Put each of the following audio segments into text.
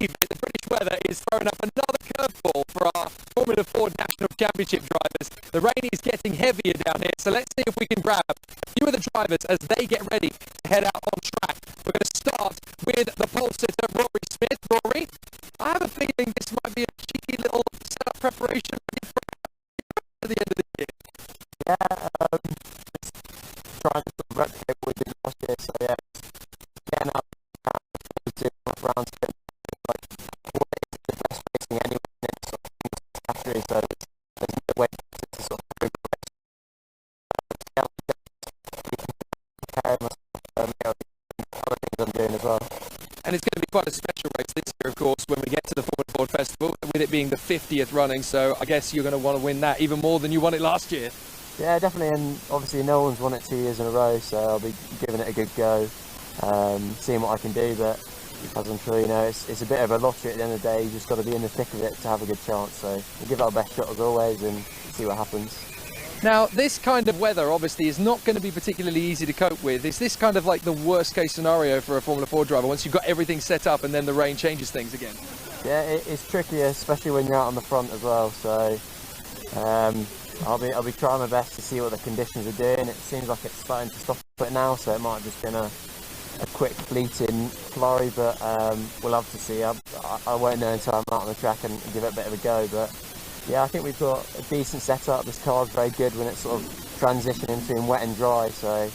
believe it, the British weather is throwing up another curveball for our Formula 4 National Championship drivers. The rain is getting heavier down here, so let's see if we can grab a few of the drivers as they get ready to head out on track. We're going to start with the pole sitter, Rory Smith. Rory, I have a feeling this might be a cheeky little setup preparation for the end of the year. Yeah, just trying to sort of replicate what we did last year, so yeah, getting up rounds, like what is the best racing anyway, in sort of category, so there's no way to sort of compare myself other things I'm doing as well. And it's going to be quite a special race this year, of course, when we get to the Formula Ford Festival, with it being the 50th running, so I guess you're going to want to win that even more than you won it last year. Yeah, definitely, and obviously no one's won it 2 years in a row, so I'll be giving it a good go, seeing what I can do, but as I'm sure you know, it's a bit of a lottery at the end of the day. You just got to be in the thick of it to have a good chance, so we'll give it our best shot as always and see what happens. Now, this kind of weather obviously is not going to be particularly easy to cope with. Is this kind of like the worst case scenario for a Formula 4 driver once you've got everything set up and then the rain changes things again? Yeah, it's tricky, especially when you're out on the front as well, so I'll be trying my best to see what the conditions are doing. It seems like it's starting to stop a bit now, so it might have just been a quick fleeting flurry, but we'll have to see. I won't know until I'm out on the track and give it a bit of a go, but yeah, I think we've got a decent setup. This car's very good when it's sort of transitioning between wet and dry, so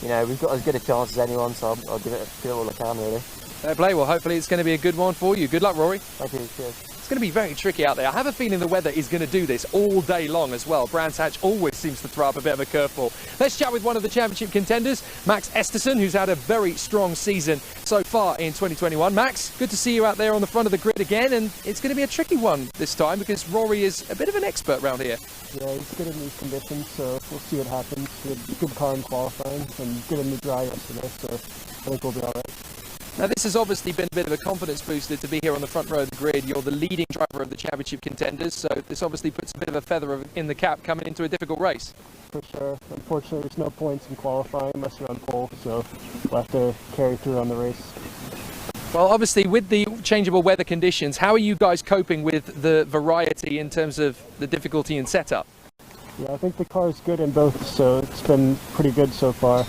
you know, we've got as good a chance as anyone, so I'll give it all I can, really. Fair play. Well, hopefully it's going to be a good one for you. Good luck, Rory. Thank you. Cheers. It's going to be very tricky out there. I have a feeling the weather is going to do this all day long as well. Brands Hatch always seems to throw up a bit of a curveball. Let's chat with one of the championship contenders, Max Esterson, who's had a very strong season so far in 2021. Max, good to see you out there on the front of the grid again, and it's going to be a tricky one this time because Rory is a bit of an expert round here. Yeah, he's good in these conditions, so we'll see what happens. We had a good car in qualifying and good in the dry yesterday, so I think we'll be all right. Now, this has obviously been a bit of a confidence booster to be here on the front row of the grid. You're the leading driver of the championship contenders, so this obviously puts a bit of a feather in the cap coming into a difficult race. For sure. Unfortunately, there's no points in qualifying unless you're on pole, so we'll have to carry through on the race. Well, obviously, with the changeable weather conditions, how are you guys coping with the variety in terms of the difficulty in setup? Yeah, I think the car's good in both, so it's been pretty good so far.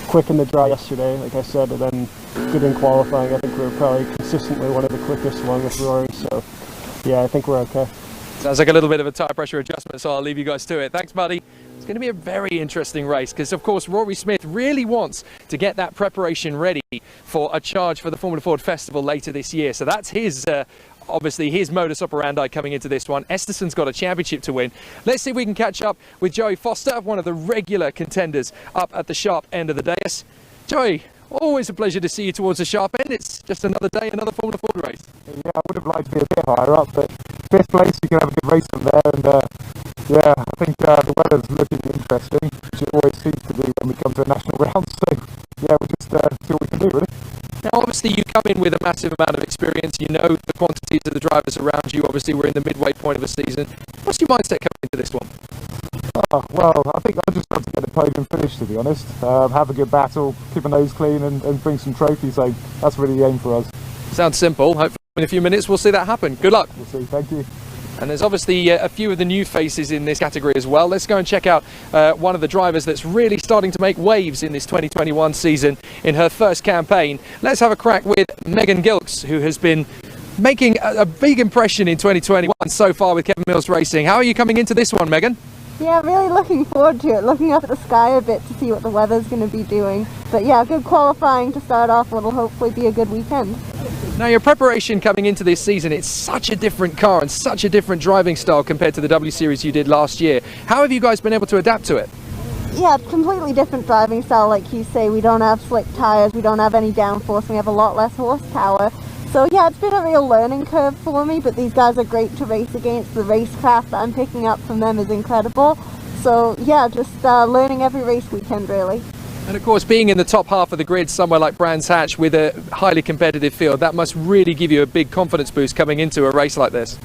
Quick in the dry yesterday, like I said, and then good in qualifying. I think we were probably consistently one of the quickest along with Rory, so yeah, I think we're okay. Sounds like a little bit of a tyre pressure adjustment, so I'll leave you guys to it. Thanks, buddy. It's going to be a very interesting race because, of course, Rory Smith really wants to get that preparation ready for a charge for the Formula Ford Festival later this year. So that's his obviously his modus operandi coming into this one. Esterson's got a championship to win. Let's see if we can catch up with Joey Foster, one of the regular contenders up at the sharp end of the dais. Joey, always a pleasure to see you towards the sharp end. It's just another day, another Formula Ford race. Yeah, I would have liked to be a bit higher up, but fifth place, you can have a good race from there, and yeah, I think the weather's looking interesting, which it always seems to be when we come to a national round, so yeah, we'll just see what we can do, really. Now, obviously, you come in with a massive amount of experience. You know the quantities of the drivers around you. Obviously, we're in the midway point of the season. What's your mindset coming into this one? Oh, well, I think I just want to get the podium finish, to be honest. Have a good battle, keep a nose clean, and bring some trophies. So that's really the aim for us. Sounds simple. Hopefully, in a few minutes, we'll see that happen. Good luck. We'll see. Thank you. And there's obviously a few of the new faces in this category as well. Let's go and check out one of the drivers that's really starting to make waves in this 2021 season in her first campaign. Let's have a crack with Megan Gilks, who has been making a big impression in 2021 so far with Kevin Mills Racing. How are you coming into this one, Megan? Yeah, really looking forward to it. Looking up at the sky a bit to see what the weather's going to be doing. But yeah, good qualifying to start off. What'll hopefully be a good weekend. Now, your preparation coming into this season, it's such a different car and such a different driving style compared to the W Series you did last year. How have you guys been able to adapt to it? Yeah, completely different driving style, like you say. We don't have slick tyres, we don't have any downforce, we have a lot less horsepower. So yeah, it's been a real learning curve for me, but these guys are great to race against. The racecraft that I'm picking up from them is incredible. So yeah, just learning every race weekend, really. And of course, being in the top half of the grid somewhere like Brands Hatch with a highly competitive field, that must really give you a big confidence boost coming into a race like this.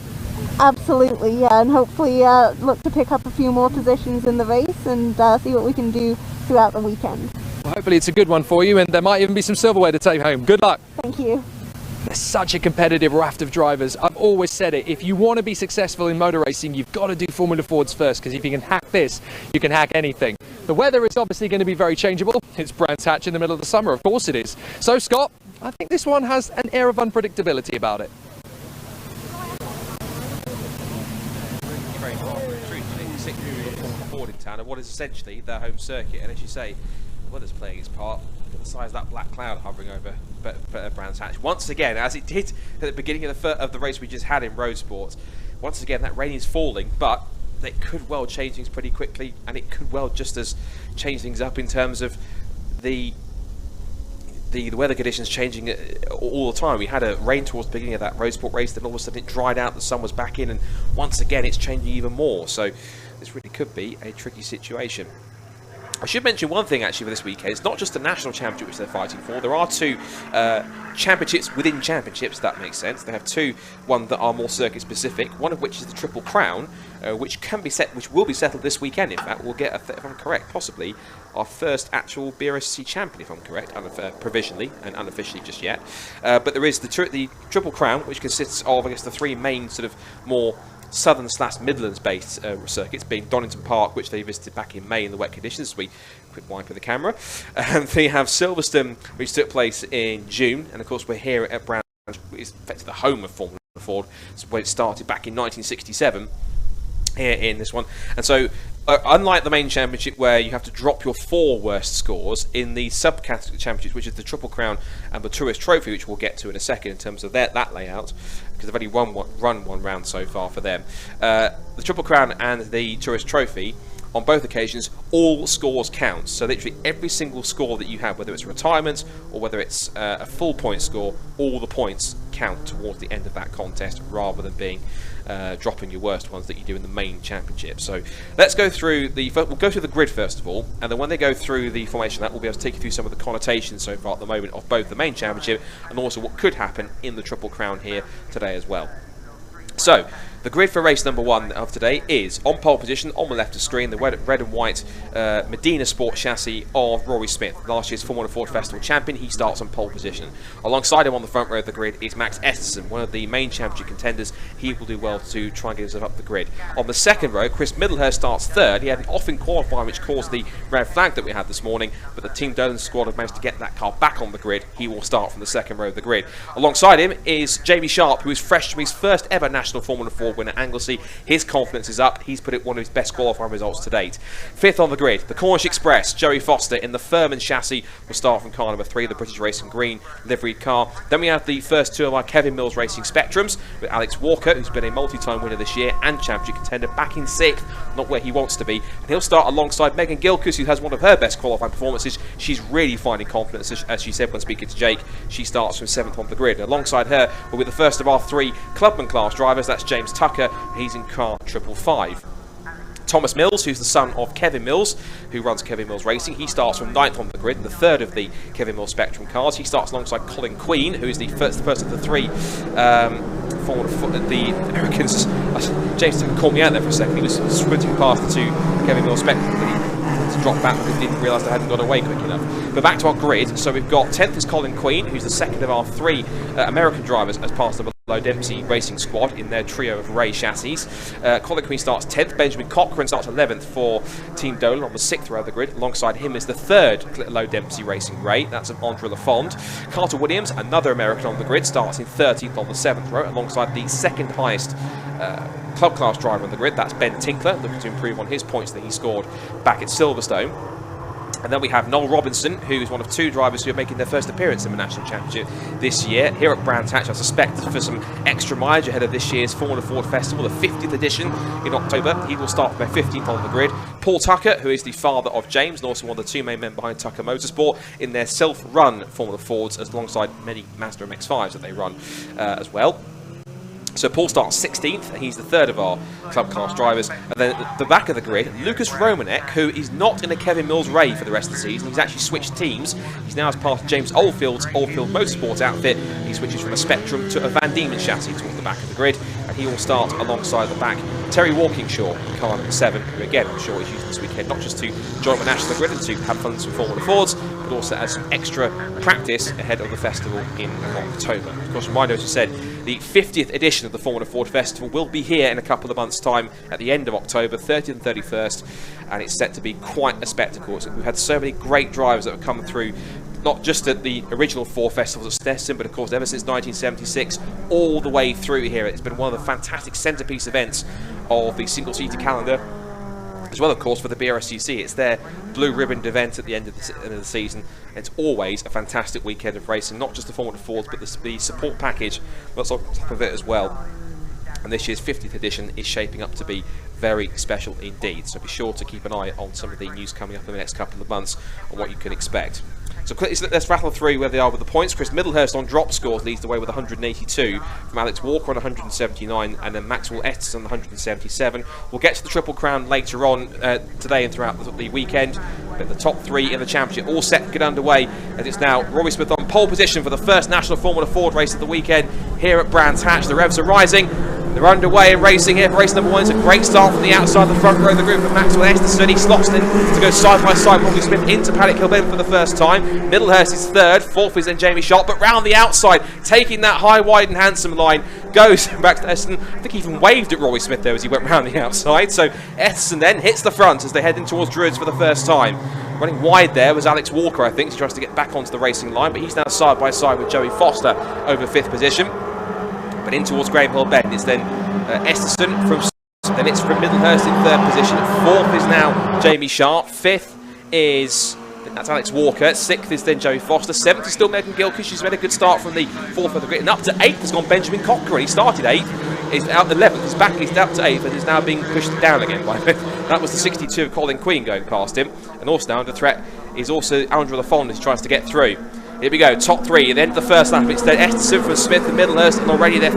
Absolutely, yeah, and hopefully look to pick up a few more positions in the race and see what we can do throughout the weekend. Well, hopefully it's a good one for you, and there might even be some silverware to take home. Good luck. Thank you. There's such a competitive raft of drivers. I've always said it, if you want to be successful in motor racing, you've got to do Formula Fords first, because if you can hack this, you can hack anything. The weather is obviously going to be very changeable. It's Brands Hatch in the middle of the summer, of course it is. So Scott, I think this one has an air of unpredictability about it. Ford in town, and what is essentially their home circuit, and as you say, the weather's playing its part. Look at the size of that black cloud hovering over Brands Hatch once again, as it did at the beginning of the race we just had in road sports. Once again, that rain is falling, but it could well change things pretty quickly, and it could well just as change things up in terms of the weather conditions changing all the time. We had a rain towards the beginning of that road sport race, then all of a sudden it dried out, the sun was back in, and once again it's changing even more. So this really could be a tricky situation. I should mention one thing actually for this weekend. It's not just the national championship which they're fighting for. There are two championships within championships, if that makes sense. They have two, one that are more circuit specific, one of which is the Triple Crown, which will be settled this weekend. In fact, we'll get, if I'm correct, possibly our first actual BRSC champion, if I'm correct, provisionally and unofficially just yet. But there is the Triple Crown, which consists of, I guess, the three main sort of more southern/Midlands-based circuits, being Donington Park, which they visited back in May in the wet conditions. Quick wipe of the camera. And they have Silverstone, which took place in June, and of course we're here at Brands, which is effectively the home of Formula Ford, where it started back in 1967. Here in this one, and so unlike the main championship where you have to drop your 4 worst scores, in the subcategory championships, which is the Triple Crown and the Tourist Trophy, which we'll get to in a second in terms of that layout, because they've only run one round so far for them. The Triple Crown and the Tourist Trophy, on both occasions, all scores count. So literally every single score that you have, whether it's retirement or whether it's a full point score, all the points count towards the end of that contest, rather than being dropping your worst ones that you do in the main championship. So let's go through we'll go through the grid first of all, and then when they go through the formation, that will be able to take you through some of the connotations so far at the moment of both the main championship and also what could happen in the Triple Crown here today as well. So the grid for race number 1 of today is on pole position on the left of screen, the red and white Medina Sport chassis of Rory Smith, last year's Formula Ford Festival champion. He starts on pole position. Alongside him on the front row of the grid is Max Esterson, one of the main championship contenders. He will do well to try and get himself up the grid. On the second row, Chris Middlehurst starts third. He had an off in qualifying which caused the red flag that we had this morning, but the Team Dolan squad have managed to get that car back on the grid. He will start from the second row of the grid. Alongside him is Jamie Sharp, who is fresh from his first ever national Formula Ford winner, Anglesey. His confidence is up. He's put it one of his best qualifying results to date. Fifth on the grid, the Cornish Express, Joey Foster in the Furman chassis will start from car number 3, the British Racing Green liveried car. Then we have the first two of our Kevin Mills Racing Spectrums, with Alex Walker, who's been a multi-time winner this year and championship contender, back in 6th, not where he wants to be. And he'll start alongside Megan Gilchrist, who has one of her best qualifying performances. She's really finding confidence, as she said when speaking to Jake. She starts from 7th on the grid. And alongside her will be the first of our 3 Clubman class drivers. That's James Tucker. He's in car 555. Thomas Mills, who's the son of Kevin Mills, who runs Kevin Mills Racing. He starts from 9th on the grid, the third of the Kevin Mills Spectrum cars. He starts alongside Colin Queen, who is the first of the 3 the Americans. James didn't call me out there for a second. He was sprinting past the 2 Kevin Mills Spectrum, but he had to drop back because he didn't realise they hadn't got away quick enough. But back to our grid. So we've got 10th is Colin Queen, who's the second of our 3 American drivers as part of the Low Dempsey Racing squad in their trio of Ray chassis. Colin Queen starts 10th. Benjamin Cochran starts 11th for Team Dolan on the 6th row of the grid. Alongside him is the 3rd Low Dempsey Racing Ray. That's of Andre Lafond. Carter Williams, another American on the grid, starts in 13th on the 7th row, alongside the second highest club class driver on the grid. That's Ben Tinkler, looking to improve on his points that he scored back at Silverstone. And then we have Noel Robinson, who is one of 2 drivers who are making their first appearance in the National Championship this year. Here at Brands Hatch, I suspect for some extra mileage ahead of this year's Formula Ford Festival, the 50th edition in October. He will start from 15th on the grid. Paul Tucker, who is the father of James, and also one of the 2 main men behind Tucker Motorsport, in their self-run Formula Fords, alongside many Mazda MX-5s that they run as well. So Paul starts 16th, he's the 3rd of our club class drivers. And then at the back of the grid, Lucas Romanek, who is not in a Kevin Mills Ray for the rest of the season. He's actually switched teams. He's now as part of James Oldfield's Oldfield Motorsport outfit. He's he switches from a Spectrum to a Van Diemen chassis towards the back of the grid, and he will start alongside the back Terry Walkingshaw in car number 7, who again I'm sure is using this weekend not just to join the national grid and to have fun with some Formula Fords, but also as some extra practice ahead of the festival in October. Of course, reminder, as you said, the 50th edition of the Formula Ford Festival will be here in a couple of months' time at the end of October, 30th and 31st, and it's set to be quite a spectacle. We've had so many great drivers that have come through, not just at the original 4 festivals at Stetson, but of course ever since 1976, all the way through here. It's been one of the fantastic centrepiece events of the single-seater calendar, as well, of course, for the BRSCC. It's their blue ribbon event at the end of the season. It's always a fantastic weekend of racing, not just the Formula Fords, but the support package that's on top of it as well. And this year's 50th edition is shaping up to be very special indeed. So be sure to keep an eye on some of the news coming up in the next couple of months on what you can expect. So quickly, let's rattle through where they are with the points. Chris Middlehurst on drop scores leads the way with 182, from Alex Walker on 179, and then Maxwell Estes on 177. We'll get to the Triple Crown later on today and throughout the weekend. But the top 3 in the championship all set to get underway, as it's now Rory Smith on pole position for the first National Formula Ford race of the weekend here at Brands Hatch. The revs are rising. They're underway and racing here for race number 1. It's a great start from the outside, the front row of the group of Maxwell Estes. He slots in to go side by side with Rory Smith into Paddock Hill Bend for the first time. Middlehurst is 3rd, 4th is then Jamie Sharp, but round the outside, taking that high, wide and handsome line, goes back to Estes. I think he even waved at Rory Smith there as he went round the outside. So Estes then hits the front as they head in towards Druids for the first time. Running wide there was Alex Walker, I think. He tries to get back onto the racing line, but he's now side by side with Joey Foster over 5th position. But in towards Graham Hill Bend, it's then Esterson then it's from Middlehurst in 3rd position. 4th is now Jamie Sharp. 5th is, that's Alex Walker. 6th is then Joey Foster. 7th is still Megan Gilchrist. She's made a good start from the 4th of the grid. And up to 8th has gone Benjamin Cochrane. He started 8th. He's out 11th. He's back. He's down to 8th and is now being pushed down again by him. That was the 62 of Colin Queen going past him. And also now under threat is also Andrew LaFond as he tries to get through. Here we go, top 3 at the end of the first lap. It's then Esterson from Smith and Middlehurst, and already they're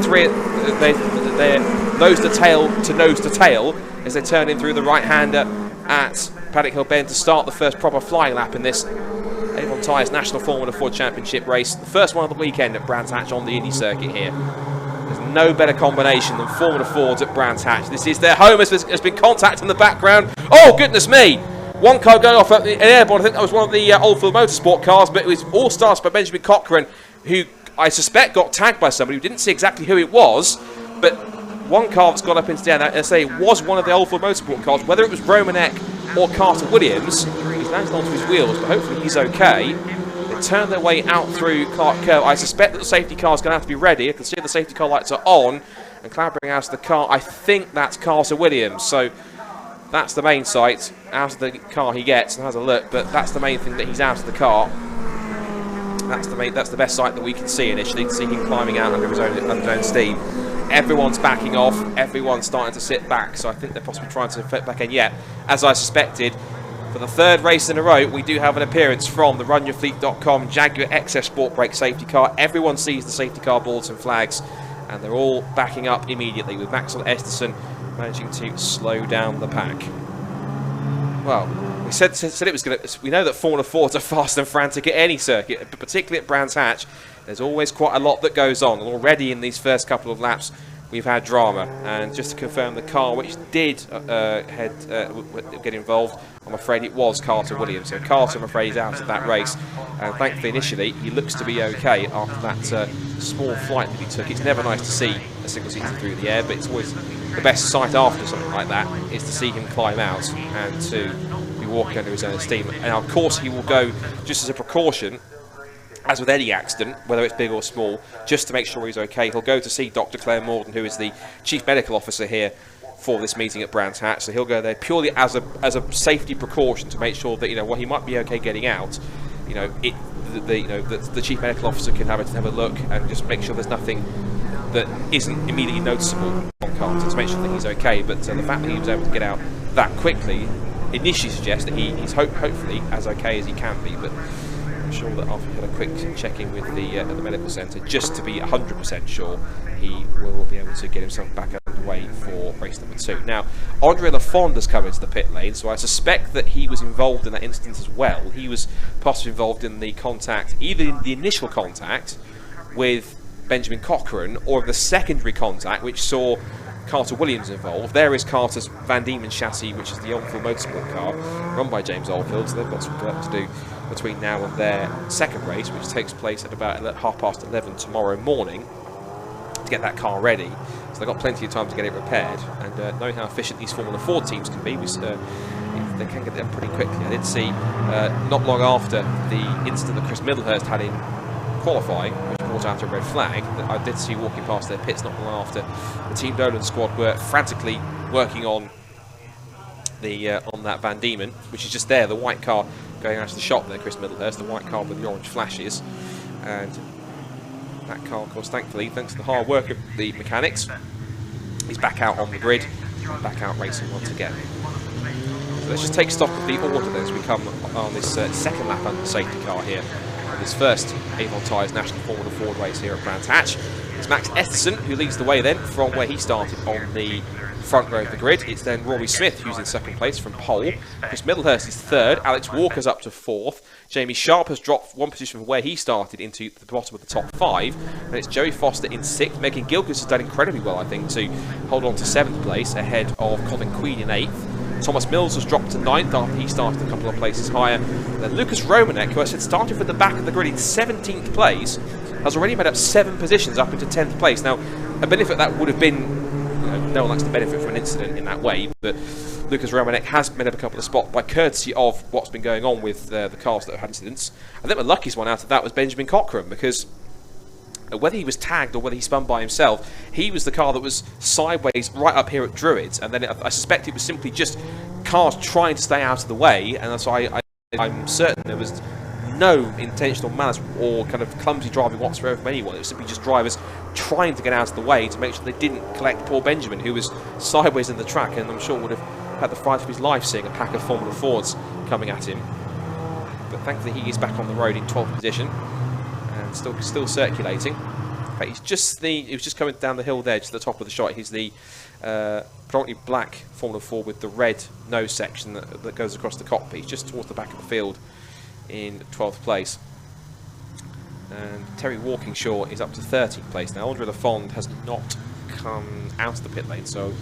nose to tail as they turn in through the right-hander at Paddock Hill Bend to start the first proper flying lap in this Avon Tyres National Formula Ford Championship race. The first one of the weekend at Brands Hatch on the Indy circuit here. There's no better combination than Formula Fords at Brands Hatch. This is their home, has been contact in the background. Oh, goodness me! One car going off at the airborne. I think that was one of the Oldfield Motorsport cars, but it was all starts by Benjamin Cochrane, who I suspect got tagged by somebody who didn't see exactly who it was, but one car that's got up into the air, and I say it was one of the Oldfield Motorsport cars, whether it was Romanek or Carter Williams. He's landed onto his wheels, but hopefully he's okay. They turn their way out through Clark Curve. I suspect that the safety car is going to have to be ready. I can see the safety car lights are on, and clambering out of the car, I think that's Carter Williams. So that's the main sight. Out of the car he gets and has a look, but that's the main thing, that he's out of the car. That's the best sight that we can see initially, to see him climbing out under his own steam. Everyone's backing off, everyone's starting to sit back, so I think they're possibly trying to fit back in. Yet, as I suspected, for the 3rd race in a row, we do have an appearance from the RunYourFleet.com Jaguar XF Sport Brake safety car. Everyone sees the safety car boards and flags, and they're all backing up immediately, with Maxwell Esterson managing to slow down the pack. Well, we said it was going to. We know that Formula Fords are fast and frantic at any circuit, but particularly at Brands Hatch, there's always quite a lot that goes on. And already in these first couple of laps, we've had drama. And just to confirm, the car which did get involved, I'm afraid it was Carter Williams. So Carter, I'm afraid, is out of that race. And thankfully, initially, he looks to be okay after that small flight that he took. It's never nice to see a single seater through the air, but it's always the best sight after something like that is to see him climb out and to be walking under his own steam. And of course, he will go just as a precaution, as with any accident, whether it's big or small, just to make sure he's okay. He'll go to see Dr. Claire Morden, who is the Chief Medical Officer here for this meeting at Brands Hatch. So he'll go there purely as a safety precaution to make sure that, you know, while he might be okay getting out, you know, the Chief Medical Officer can have a look and just make sure there's nothing that isn't immediately noticeable on Carter to make sure that he's okay. But the fact that he was able to get out that quickly initially suggests that he's hopefully as okay as he can be. But I'm sure that after we had a quick check-in with the medical centre, just to be 100% sure, he will be able to get himself back underway for race number 2. Now, Andre Lafond has come into the pit lane, so I suspect that he was involved in that instance as well. He was possibly involved in the contact, either in the initial contact with Benjamin Cochrane, or of the secondary contact, which saw Carter Williams involved. There is Carter's Van Diemen chassis, which is the Oldfield Motorsport car, run by James Oldfield, so they've got some work to do between now and their second race, which takes place at about 11:30 tomorrow morning, to get that car ready. So they've got plenty of time to get it repaired, and knowing how efficient these Formula 4 teams can be, they can get them pretty quickly. I did see, not long after the incident that Chris Middlehurst had in qualifying, which brought out a red flag, that I did see walking past their pits not long after. The Team Dolan squad were frantically working on that Van Diemen, which is just there, the white car going out of the shop there, Chris Middlehurst, the white car with the orange flashes. And that car, of course, thankfully, thanks to the hard work of the mechanics, is back out on the grid, and back out racing once again. So let's just take stock of the order then as we come on this second lap under the safety car here on this first Avon Tyres National Formula Ford race here at Brands Hatch. It's Max Esterson who leads the way then from where he started on the front row of the grid. It's then Rory Smith who's in second place from pole. Chris Middlehurst is third. Alex Walker's up to fourth. Jamie Sharp has dropped one position from where he started into the bottom of the top five. And it's Joey Foster in sixth. Megan Gilchrist has done incredibly well, I think, to hold on to seventh place ahead of Colin Queen in eighth. Thomas Mills has dropped to ninth after he started a couple of places higher. And then Lucas Romanek, who I said started from the back of the grid in 17th place, has already made up 7 positions up into 10th place. Now, a benefit that would have been, no one likes to benefit from an incident in that way, but Lucas Romanek has made up a couple of spots by courtesy of what's been going on with the cars that have had incidents. I think the luckiest one out of that was Benjamin Cochrane, because whether he was tagged or whether he spun by himself, he was the car that was sideways right up here at Druids, and then I suspect it was simply just cars trying to stay out of the way, and so I'm certain there was no intentional malice or kind of clumsy driving whatsoever from anyone. It was simply just drivers trying to get out of the way to make sure they didn't collect poor Benjamin, who was sideways in the track, and I'm sure would have had the fright of his life seeing a pack of Formula 4s coming at him. But thankfully he is back on the road in 12th position and still circulating. In fact, he was just coming down the hill there, just at the top of the shot. He's the predominantly black Formula 4 with the red nose section that goes across the cockpit. He's just towards the back of the field in 12th place. And Terry Walkingshaw is up to 13th place now. Andre Lafond has not come out of the pit lane, so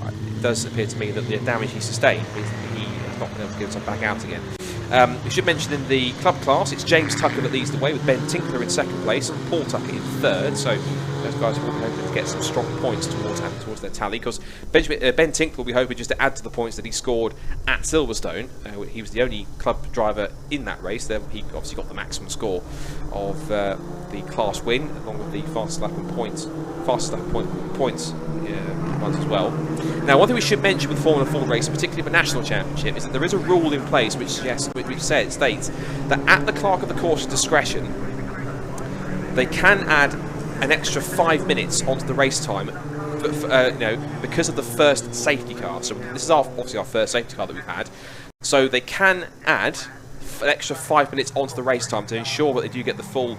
it does appear to me that the damage he sustained means that he has not been able to get himself back out again. We should mention in the club class, it's James Tucker that leads the way with Ben Tinkler in second place and Paul Tucker in third. So those guys will be hoping to get some strong points towards their tally, because Ben Tinkler will be hoping just to add to the points that he scored at Silverstone. He was the only club driver in that race. He obviously got the maximum score of the class win, along with the fastest lap points ones as well. Now, one thing we should mention with Formula 4 racing, particularly the National Championship, is that there is a rule in place which states that at the clerk of the course's discretion, they can add an extra 5 minutes onto the race time, because of the first safety car. So this is obviously our first safety car that we've had. So they can add an extra 5 minutes onto the race time to ensure that they do get the full,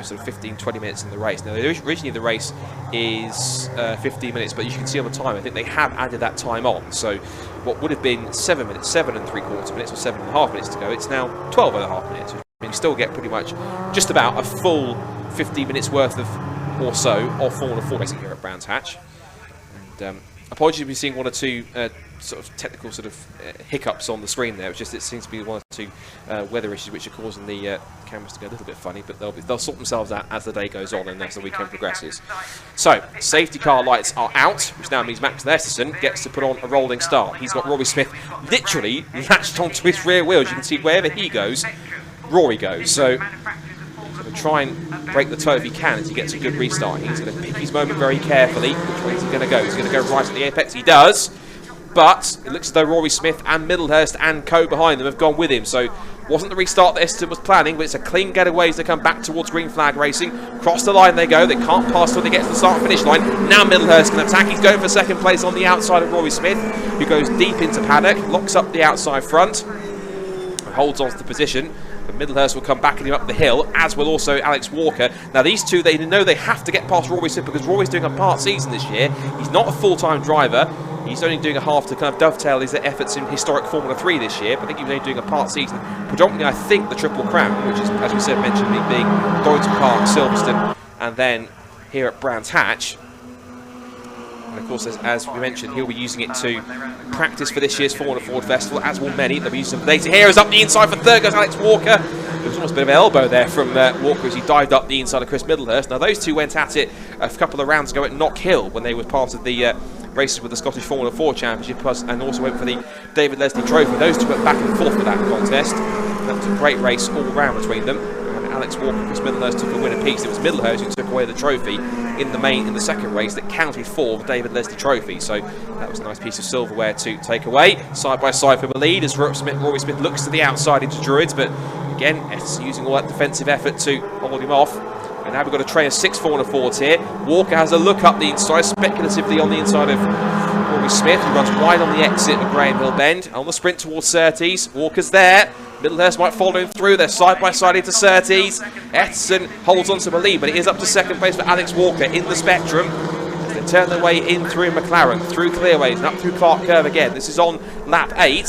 sort of 15-20 minutes in the race. Now, originally the race is 15 minutes, but you can see on the time, I think they have added that time on. So what would have been 7 minutes, 7 3/4 minutes, or 7.5 minutes to go, it's now 12.5 minutes. You still get pretty much just about a full 15 minutes worth of Formula 4 racing here at Brands Hatch. And apologies if you're seeing one or two sort of technical hiccups on the screen there. It seems to be one or two weather issues which are causing the cameras to go a little bit funny, but they'll sort themselves out as the day goes on and as the weekend progresses. So, safety car lights are out, which now means Max Esterson gets to put on a rolling start. He's got Rory Smith literally latched onto his rear wheels. You can see wherever he goes, Rory goes. So, he's going to try and break the toe if he can as he gets a good restart. He's going to pick his moment very carefully. Which way is he going to go? He's going to go right at the apex. He does. But it looks as though Rory Smith and Middlehurst and co behind them have gone with him. So wasn't the restart that Esterson was planning, but it's a clean getaway as they come back towards green flag racing. Cross the line they go. They can't pass till they get to the start-finish line. Now Middlehurst can attack. He's going for second place on the outside of Rory Smith, who goes deep into paddock, locks up the outside front, and holds on to the position. But Middlehurst will come backing him up the hill, as will also Alex Walker. Now these two, they know they have to get past Rory Smith because Rory's doing a part season this year. He's not a full-time driver. He's only doing a half to kind of dovetail his efforts in historic Formula 3 this year, but I think he was only doing a part season. Predominantly, I think, the Triple Crown, which is, as we said, mentioned being Dorrington Park, Silverstone, and then here at Brands Hatch. And of course, as we mentioned, he'll be using it to practice for this year's Formula Ford Festival, as will many. They'll be using some data here. Is up the inside for third goes Alex Walker. There was almost a bit of an elbow there from Walker as he dived up the inside of Chris Middlehurst. Now, those two went at it a couple of rounds ago at Knock Hill when they were part of the races with the Scottish Formula 4 Championship, and also went for the David Leslie Trophy. Those two went back and forth with that contest. That was a great race all round between them. Alex Walker and Chris Middlehurst took a win apiece. It was Middlehurst who took away the trophy in the second race that counted for the David Leslie Trophy. So that was a nice piece of silverware to take away. Side by side for the lead as Rory Smith looks to the outside into Druids, but again, it's using all that defensive effort to hold him off. And now we've got a train of 6 Formula Fords here. Walker has a look up the inside, speculatively on the inside of Rory Smith, who runs wide on the exit of Graham Hill Bend. On the sprint towards Surtees, Walker's there. Middlehurst might follow him through. They're side by side into Surtees. Etterson holds on to the lead, but it is up to second place for Alex Walker in the Spectrum. As they turn their way in through McLaren, through Clearways, and up through Clark Curve again. This is on lap 8.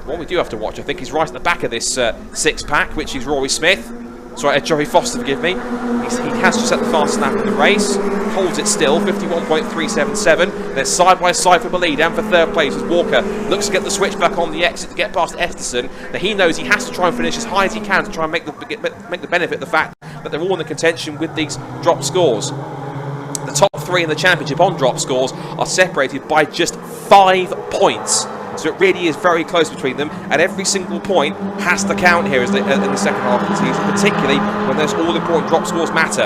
What we do have to watch, I think, is right at the back of this six-pack, which is Rory Smith. Sorry, Joey Foster, forgive me. He has just set the fastest lap in the race. Holds it still, 51.377. They're side by side for the lead and for third place as Walker looks to get the switch back on the exit to get past Esterson. Now he knows he has to try and finish as high as he can to try and make the benefit of the fact that they're all in the contention with these drop scores. The top 3 in the championship on drop scores are separated by just 5 points. So it really is very close between them, and every single point has to count here in the second half of the season, particularly when those all-important drop scores matter.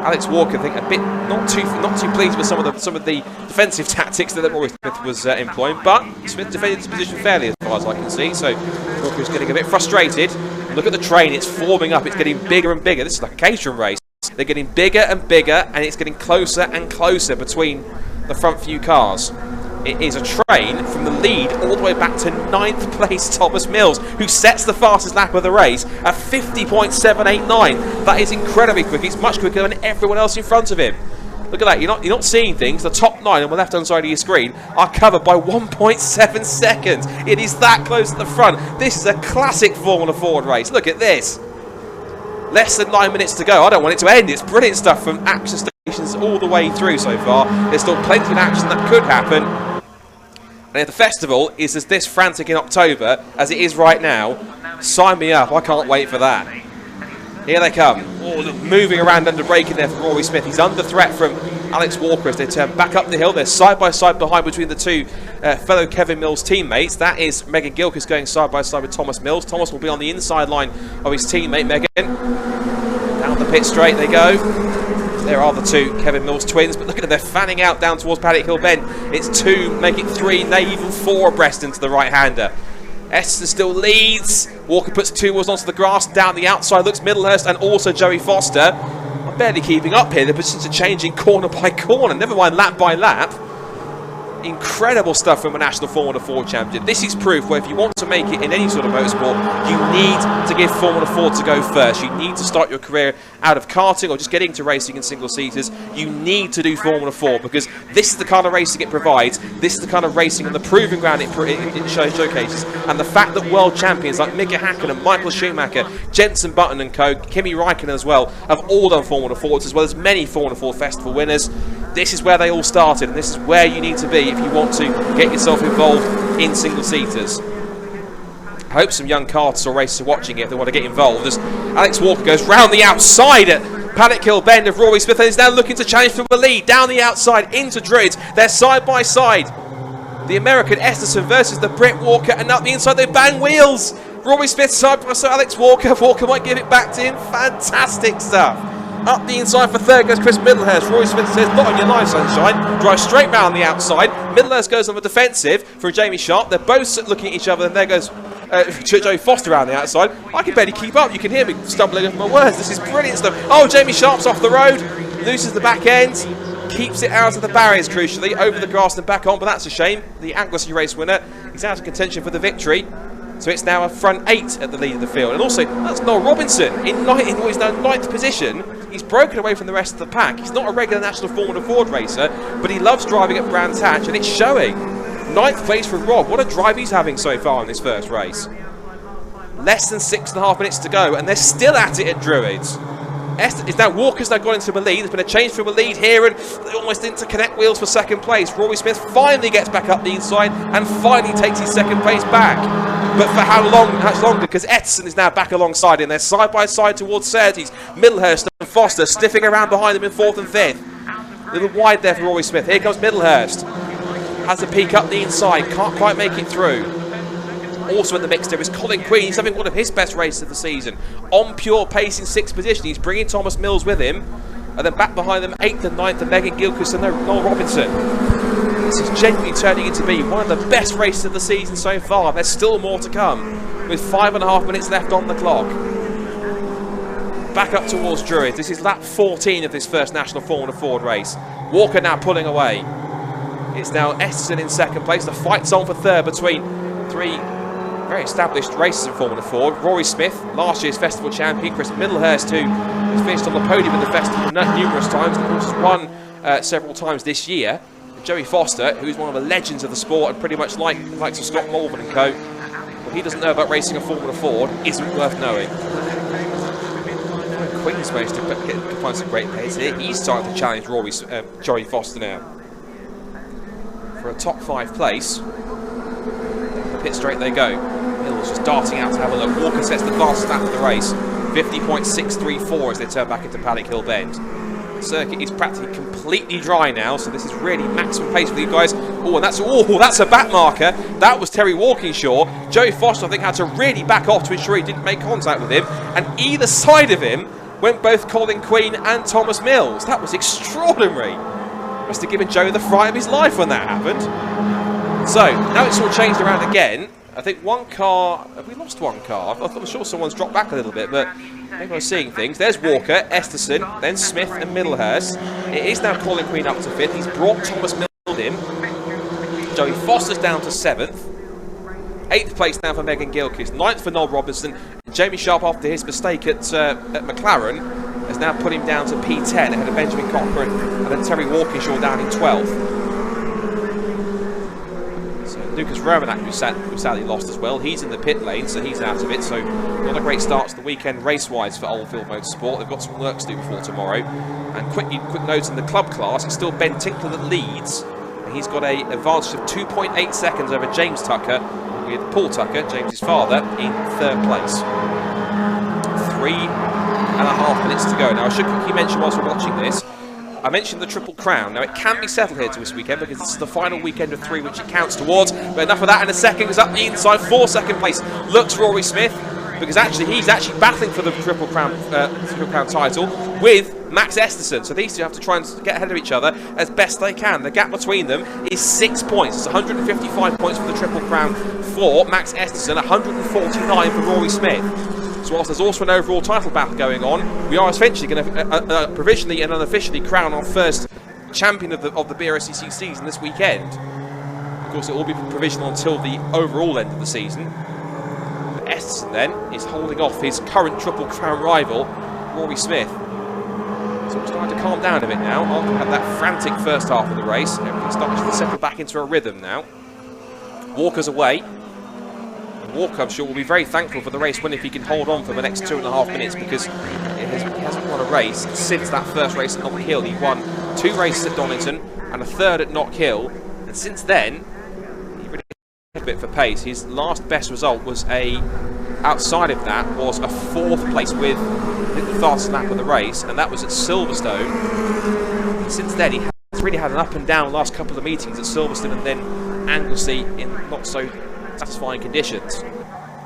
Alex Walker, I think, a bit not too pleased with some of the defensive tactics that Rory Smith was employing, but Smith defended his position fairly as far as I can see. So Walker's getting a bit frustrated. Look at the train; it's forming up. It's getting bigger and bigger. This is like a catering race. They're getting bigger and bigger, and it's getting closer and closer between the front few cars. It is a train from the lead all the way back to 9th place Thomas Mills, who sets the fastest lap of the race at 50.789. That is incredibly quick. It's much quicker than everyone else in front of him. Look at that. You're not seeing things. The top 9 on the left-hand side of your screen are covered by 1.7 seconds. It is that close at the front. This is a classic Formula Ford race. Look at this. Less than 9 minutes to go. I don't want it to end. It's brilliant stuff from action stations all the way through so far. There's still plenty of action that could happen. And if the festival is as this frantic in October as it is right now, sign me up. I can't wait for that. Here they come. Oh, look, moving around under braking there for Rory Smith. He's under threat from Alex Walker as they turn back up the hill. They're side by side behind between the two fellow Kevin Mills teammates. That is Megan Gilchrist going side by side with Thomas Mills. Thomas will be on the inside line of his teammate Megan. Down the pit straight they go. There are the two Kevin Mills twins, but look at them, they're fanning out down towards Paddock Hill Bend. It's 2, make it 3, they even 4 abreast into the right-hander. Eston still leads. Walker puts 2 wheels onto the grass. Down the outside looks Middlehurst and also Joey Foster. I'm barely keeping up here. The positions are changing corner by corner, never mind lap by lap. Incredible stuff from a National Formula 4 Championship. This is proof where if you want to make it in any sort of motorsport, you need to give Formula 4 to go first. You need to start your career out of karting or just getting into racing in single-seaters. You need to do Formula 4 because this is the kind of racing it provides. This is the kind of racing and the proving ground it showcases. And the fact that world champions like Mika Häkkinen, Michael Schumacher, Jenson Button and co, Kimi Räikkönen as well, have all done Formula 4s as well as many Formula 4 Festival winners. This is where they all started, and this is where you need to be if you want to get yourself involved in single-seaters. I hope some young karters or racers are watching it if they want to get involved, as Alex Walker goes round the outside at Paddock Hill Bend of Rory Smith and is now looking to challenge for the lead. Down the outside into Druids. They're side by side. The American Esterson versus the Brit Walker, and up the inside they bang wheels. Rory Smith side by side, Alex Walker. Walker might give it back to him. Fantastic stuff. Up the inside for third goes Chris Middlehurst. Rory Smith says, not on your life, sunshine. Drives straight round the outside. Middlehurst goes on the defensive for Jamie Sharp. They're both looking at each other, and there goes Joey Foster around the outside. I can barely keep up. You can hear me stumbling over my words. This is brilliant stuff. Oh, Jamie Sharp's off the road. Loses the back end. Keeps it out of the barriers, crucially. Over the grass and back on, but that's a shame. The Anglesey race winner is out of contention for the victory. So it's now a front 8 at the lead of the field. And also, that's Noel Robinson in what is now 9th position. He's broken away from the rest of the pack. He's not a regular National Formula Ford racer, but he loves driving at Brands Hatch, and it's showing. 9th place for Rob. What a drive he's having so far in this first race. Less than 6.5 minutes to go, and they're still at it at Druids. Is now Walker's now gone into a lead. There's been a change from a lead here, and they almost interconnect wheels for second place. Rory Smith finally gets back up the inside and finally takes his second place back. But for how long? Much longer? Because Edson is now back alongside him. They're side by side towards Surtees. Middlehurst and Foster sniffing around behind them in 4th and 5th. A little wide there for Rory Smith. Here comes Middlehurst. Has a peek up the inside. Can't quite make it through. Also in the mix there is Colin Queen. He's having one of his best races of the season. On pure pace in 6th position. He's bringing Thomas Mills with him. And then back behind them, 8th and 9th, and Megan Gilchrist and Noel Robinson. This is genuinely turning into be one of the best races of the season so far. There's still more to come, with 5.5 minutes left on the clock. Back up towards Druid. This is lap 14 of this first National Formula Ford race. Walker now pulling away. It's now Esterson in 2nd place. The fight's on for 3rd between 3 very established races in Formula Ford. Rory Smith, last year's festival champion. Chris Middlehurst, who has finished on the podium in the festival numerous times, and of course has won several times this year. And Joey Foster, who's one of the legends of the sport and pretty much likes of Scott Malvern and co. What he doesn't know about racing a Formula Ford isn't worth knowing. Queen's managed to find some great pace here. He's starting to challenge Joey Foster now for a top 5 place. Pit straight they go. Hill's just darting out to have a look. Walker sets the fastest lap of the race. 50.634 as they turn back into Paddock Hill Bend. The circuit is practically completely dry now, so this is really maximum pace for you guys. Oh, and that's a back marker. That was Terry Walkinshaw. Joey Foster, I think, had to really back off to ensure he didn't make contact with him. And either side of him went both Colin Queen and Thomas Mills. That was extraordinary. Must have given Joey the fright of his life when that happened. So, now it's all changed around again. I think one car... Have we lost one car? I'm sure someone's dropped back a little bit, but maybe I'm seeing things. There's Walker, Esterson, then Smith and Middlehurst. It is now Colin Queen up to 5th. He's brought Thomas Mills in. Joey Foster's down to 7th. 8th place now for Megan Gilchrist. 9th for Noel Robinson. And Jamie Sharp, after his mistake at McLaren, has now put him down to P10 ahead of Benjamin Cochran and then Terry Walkinshaw down in 12th. Lucas Romanak, who sadly lost as well, he's in the pit lane, so he's out of it. So not a great start to the weekend race-wise for Oldfield Motorsport. They've got some work to do before tomorrow. And quick notes in the club class, it's still Ben Tinkler that leads. And he's got an advantage of 2.8 seconds over James Tucker, with Paul Tucker, James's father, in 3rd place. 3.5 minutes to go. Now I should quickly mention whilst we're watching this, I mentioned the Triple Crown. Now, it can be settled here to this weekend because this is the final weekend of 3 which it counts towards. But enough of that in a second, because up the inside for 2nd place looks Rory Smith, because he's actually battling for the Triple Crown title with Max Esterson. So these two have to try and get ahead of each other as best they can. The gap between them is 6 points. It's 155 points for the Triple Crown for Max Esterson, 149 for Rory Smith. So whilst there's also an overall title battle going on, we are essentially going to provisionally and unofficially crown our first champion of the BRSCC season this weekend. Of course, it will be provisional until the overall end of the season. But Esterson then is holding off his current Triple Crown rival, Rory Smith. So we're starting to calm down a bit now. After we had that frantic first half of the race, everything's starting to settle back into a rhythm now. Walker's away. Walker, I'm sure, will be very thankful for the race win if he can hold on for the next 2.5 minutes, because he hasn't won a race since that first race at Knock Hill. He won 2 races at Donington and a 3rd at Knock Hill, and since then he really had a bit for pace. His last best result was outside of that was a 4th place with the fastest lap of the race, and that was at Silverstone. And since then he has really had an up and down last couple of meetings at Silverstone and then Anglesey in not so satisfying conditions.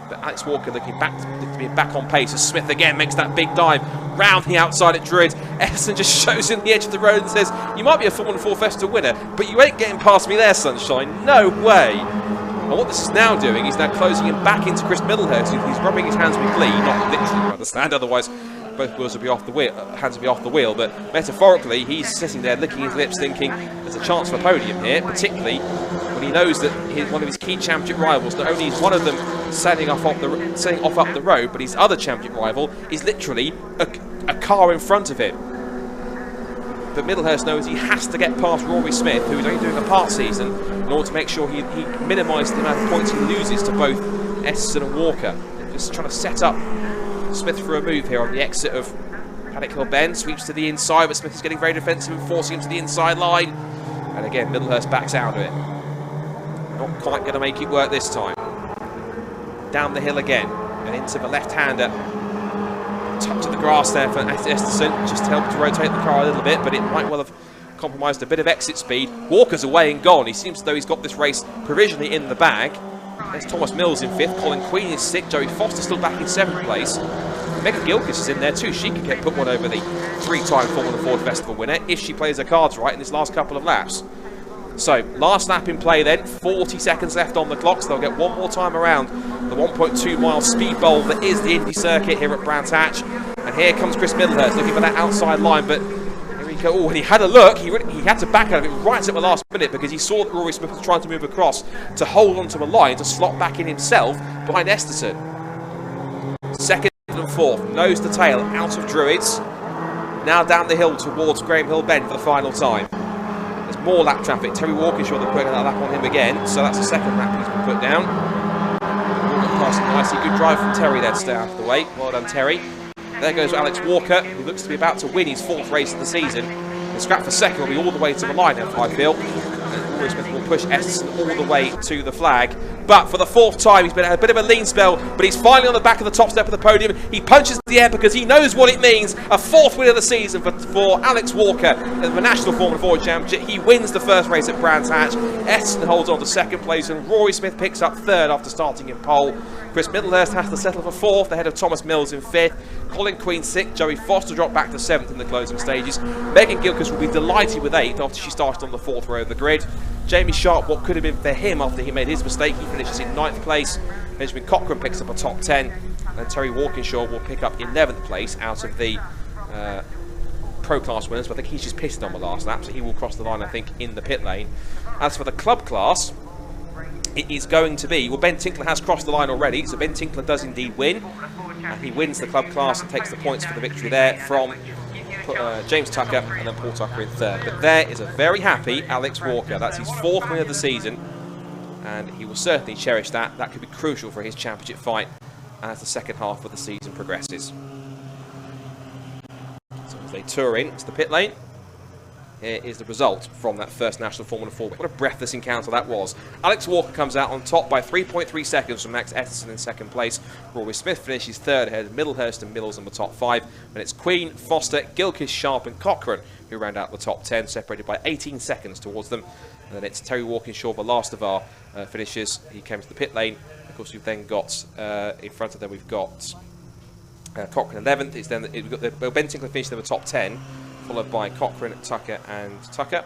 But Alex Walker looking to be back on pace as Smith again makes that big dive round the outside at Druid. Esterson just shows in the edge of the road and says, "You might be a Formula 4 Festival winner, but you ain't getting past me there, sunshine. No way." And what this is now doing, he's now closing him back into Chris Middlehurst, who's rubbing his hands with glee, not literally, you understand, otherwise both wheels would be off the wheel, hands would be off the wheel, but metaphorically he's sitting there licking his lips thinking there's a chance for a podium here, particularly when he knows that one of his key championship rivals, not only is one of them setting off up the road, but his other championship rival is literally a car in front of him. But Middlehurst knows he has to get past Rory Smith, who is only doing a part season, in order to make sure he minimises the amount of points he loses to both Esterson and Walker. Just trying to set up Smith for a move here on the exit of Paddock Hill bend, sweeps to the inside, but Smith is getting very defensive and forcing him to the inside line. And again, Middlehurst backs out of it. Not quite going to make it work this time. Down the hill again, and into the left-hander. Touch of the grass there for Esterson, just to help to rotate the car a little bit, but it might well have compromised a bit of exit speed. Walker's away and gone. He seems as though he's got this race provisionally in the bag. There's Thomas Mills in 5th, Colin Queen is 6th, Joey Foster still back in 7th place. Megan Gilchrist is in there too. She could get put one over the 3-time Formula Ford Festival winner if she plays her cards right in this last couple of laps. So, last lap in play then, 40 seconds left on the clock, so they'll get one more time around the 1.2 mile speed bowl that is the Indy circuit here at Brands Hatch. And here comes Chris Middlehurst looking for that outside line, but here he goes. Oh, and he had a look, he had to back out of it right at the last minute because he saw that Rory Smith was trying to move across to hold onto a line to slot back in himself behind Esterson. Second and 4th, nose to tail, out of Druids. Now down the hill towards Graham Hill Bend for the final time. There's more lap traffic. Terry Walker sure they're putting that lap on him again, so that's the second lap he's been put down. Passing nicely, good drive from Terry there to stay out of the way. Well done, Terry. There goes Alex Walker, who looks to be about to win his 4th race of the season. The scrap for second will be all the way to the line, I feel. And Rory Smith will push Esterson all the way to the flag. But for the 4th time, he's been at a bit of a lean spell, but he's finally on the back of the top step of the podium. He punches the air because he knows what it means. A 4th win of the season for Alex Walker in the National Formula Ford Championship. He wins the first race at Brands Hatch. Esterson holds on to 2nd place, and Rory Smith picks up 3rd after starting in pole. Chris Middlehurst has to settle for 4th, ahead of Thomas Mills in 5th. Colin Queen 6th, Joey Foster dropped back to 7th in the closing stages. Megan Gilchrist will be delighted with 8th after she started on the 4th row of the grid. Jamie Sharp, what could have been for him after he made his mistake, he finishes in 9th place. Benjamin Cochran picks up a top 10, and Terry Walkinshaw will pick up 11th place out of the Pro Class winners, but I think he's just pissed on the last lap, so he will cross the line, I think, in the pit lane. As for the Club Class, it is going to be, well, Ben Tinkler has crossed the line already, so Ben Tinkler does indeed win. And he wins the Club Class and takes the points for the victory there from James Tucker and then Paul Tucker in 3rd. But there is a very happy Alex Walker. That's his 4th win of the season, and he will certainly cherish that. That could be crucial for his championship fight as the second half of the season progresses. So as they tour in to the pit lane, here is the result from that first National Formula Ford. What a breathless encounter that was. Alex Walker comes out on top by 3.3 seconds from Max Esterson in 2nd place. Rory Smith finishes 3rd ahead of Middlehurst and Mills in the top 5. And it's Queen, Foster, Gilchrist, Sharp and Cochran who round out the top 10, separated by 18 seconds towards them. And then it's Terry Walkinshaw, the last of our finishers. He came to the pit lane. Of course, we've then got, in front of them, we've got Cochran 11th. It's then Ben Tinkler finished in the top 10. Followed by Cochran, Tucker and Tucker.